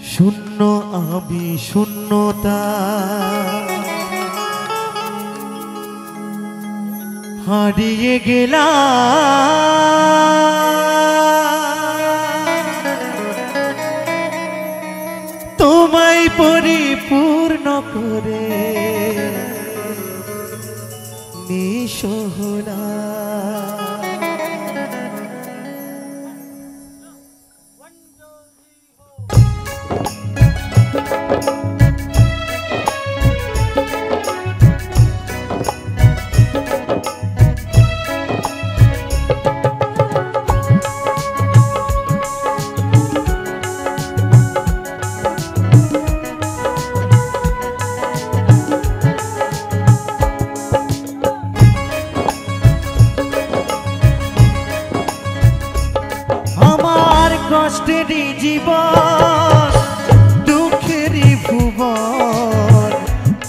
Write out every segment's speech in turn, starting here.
শূন্য আমি শূন্যতা হারিয়ে গেলাম তোমায় পরিপূর্ণ করে নিঃসহলা কষ্টেরই জীবন দুঃখেরই ভুবন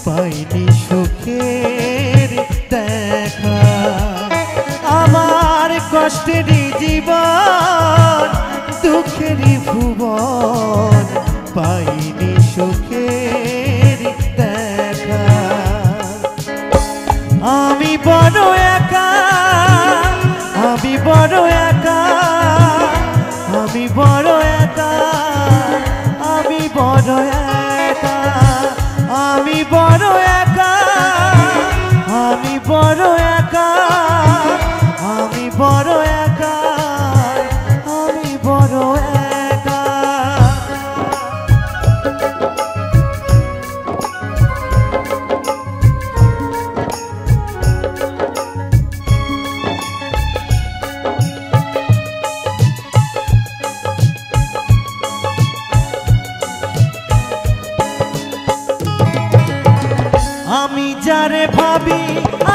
পাইনি সুখের দেখা আমার কষ্টেরই জীবন দুঃখেরই ভুবন পাইনি সুখের দেখা আমি বড় একা আমি বড় একা আমি বড় একা আমি বড় একা আমি বড় একা আমি বড় একা আমি বড় একা আমি বড় একা আমি যারে ভাবি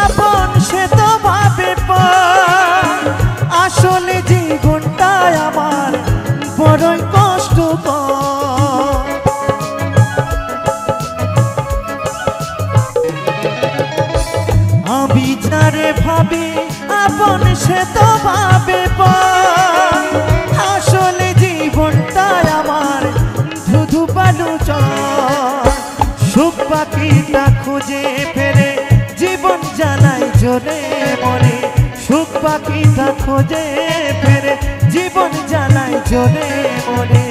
আপন সে তো ভাবে পর আসলে জীবনটা আমার বড়ই কষ্টকর আমি যারে ভাবি আপন সে তো ভাবে পর আসলে জীবনটা আমার ধুধু বালু চর সুখ পাখিটা খুঁজে ফেরে জীবন জ্বালায় জ্বলে মরে সুখ পাখিটা খুঁজে ফেরে জীবন জ্বালায় জ্বলে মরে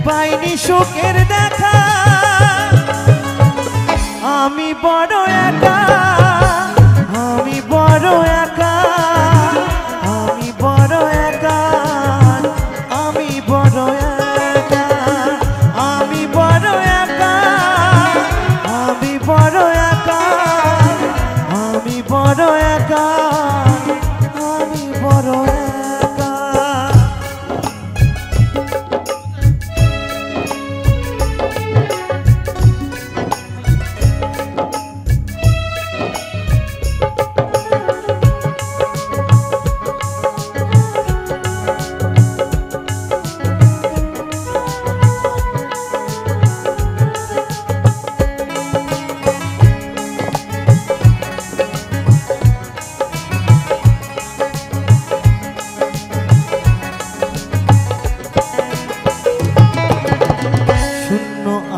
পাইনি সুখের দেখা আমি বড় একা আমি বড় একা আমি বড় একা আমি বড় একা আমি বড় একা আমি বড় একা আমি বড় একা আমি বড় একা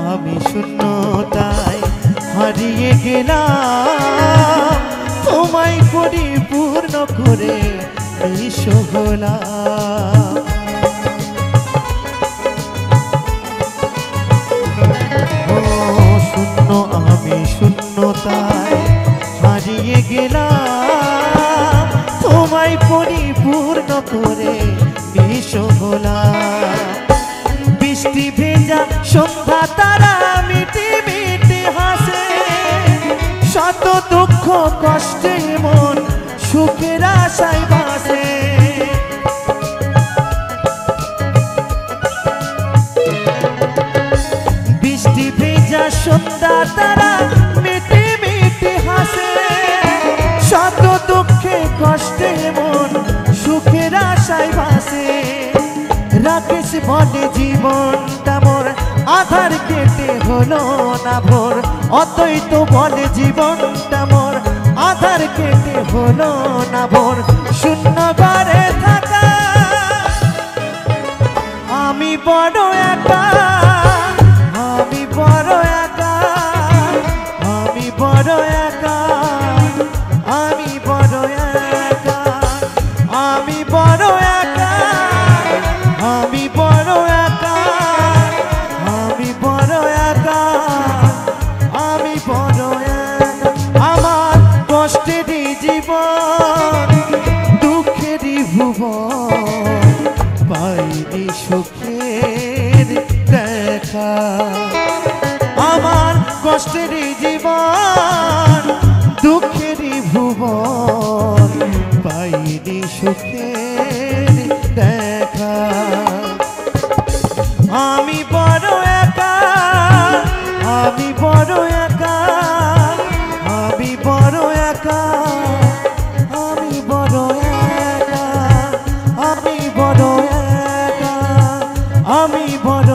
আমি শূন্যতায় হারিয়ে গেলাম তোমায় পরিপূর্ণ করে নিঃসহলা শূন্য আমি শূন্যতায় হারিয়ে গেলাম তোমায় পরিপূর্ণ করে নিঃসহলা বৃষ্টি ভেজা সন্ধ্যা তারা মিটি মিটি হাসে শত দুঃখ কষ্টে মন সুখের আশায় বাসে বৃষ্টি ভেজা সন্ধ্যা তারা মিটি মিটি হাসে শত দুঃখে কষ্টে মন সুখের আশায় বাসে রাকেশ বলে জীবনটা মোর আধার কেটে হলো না ভোর অতই তো বলে জীবনটা মোর আধার কেটে হলো না ভোর শূন্য ঘরে থাকা আমি বড় একা বড় একা, আমি বড় একা, আমি বড় একা। আমার কষ্টেরই জীবন, দুঃখেরই ভুবন, পাইনি সুখের দেখা। আমার কষ্টেরই জীবন, দুঃখেরই ভুবন, পাইনি সুখের দেখা। আমি বড় একা, আমি বড় একা, আমি বড় একা, আমি বড় একা, আমি বড় একা, আমি বড়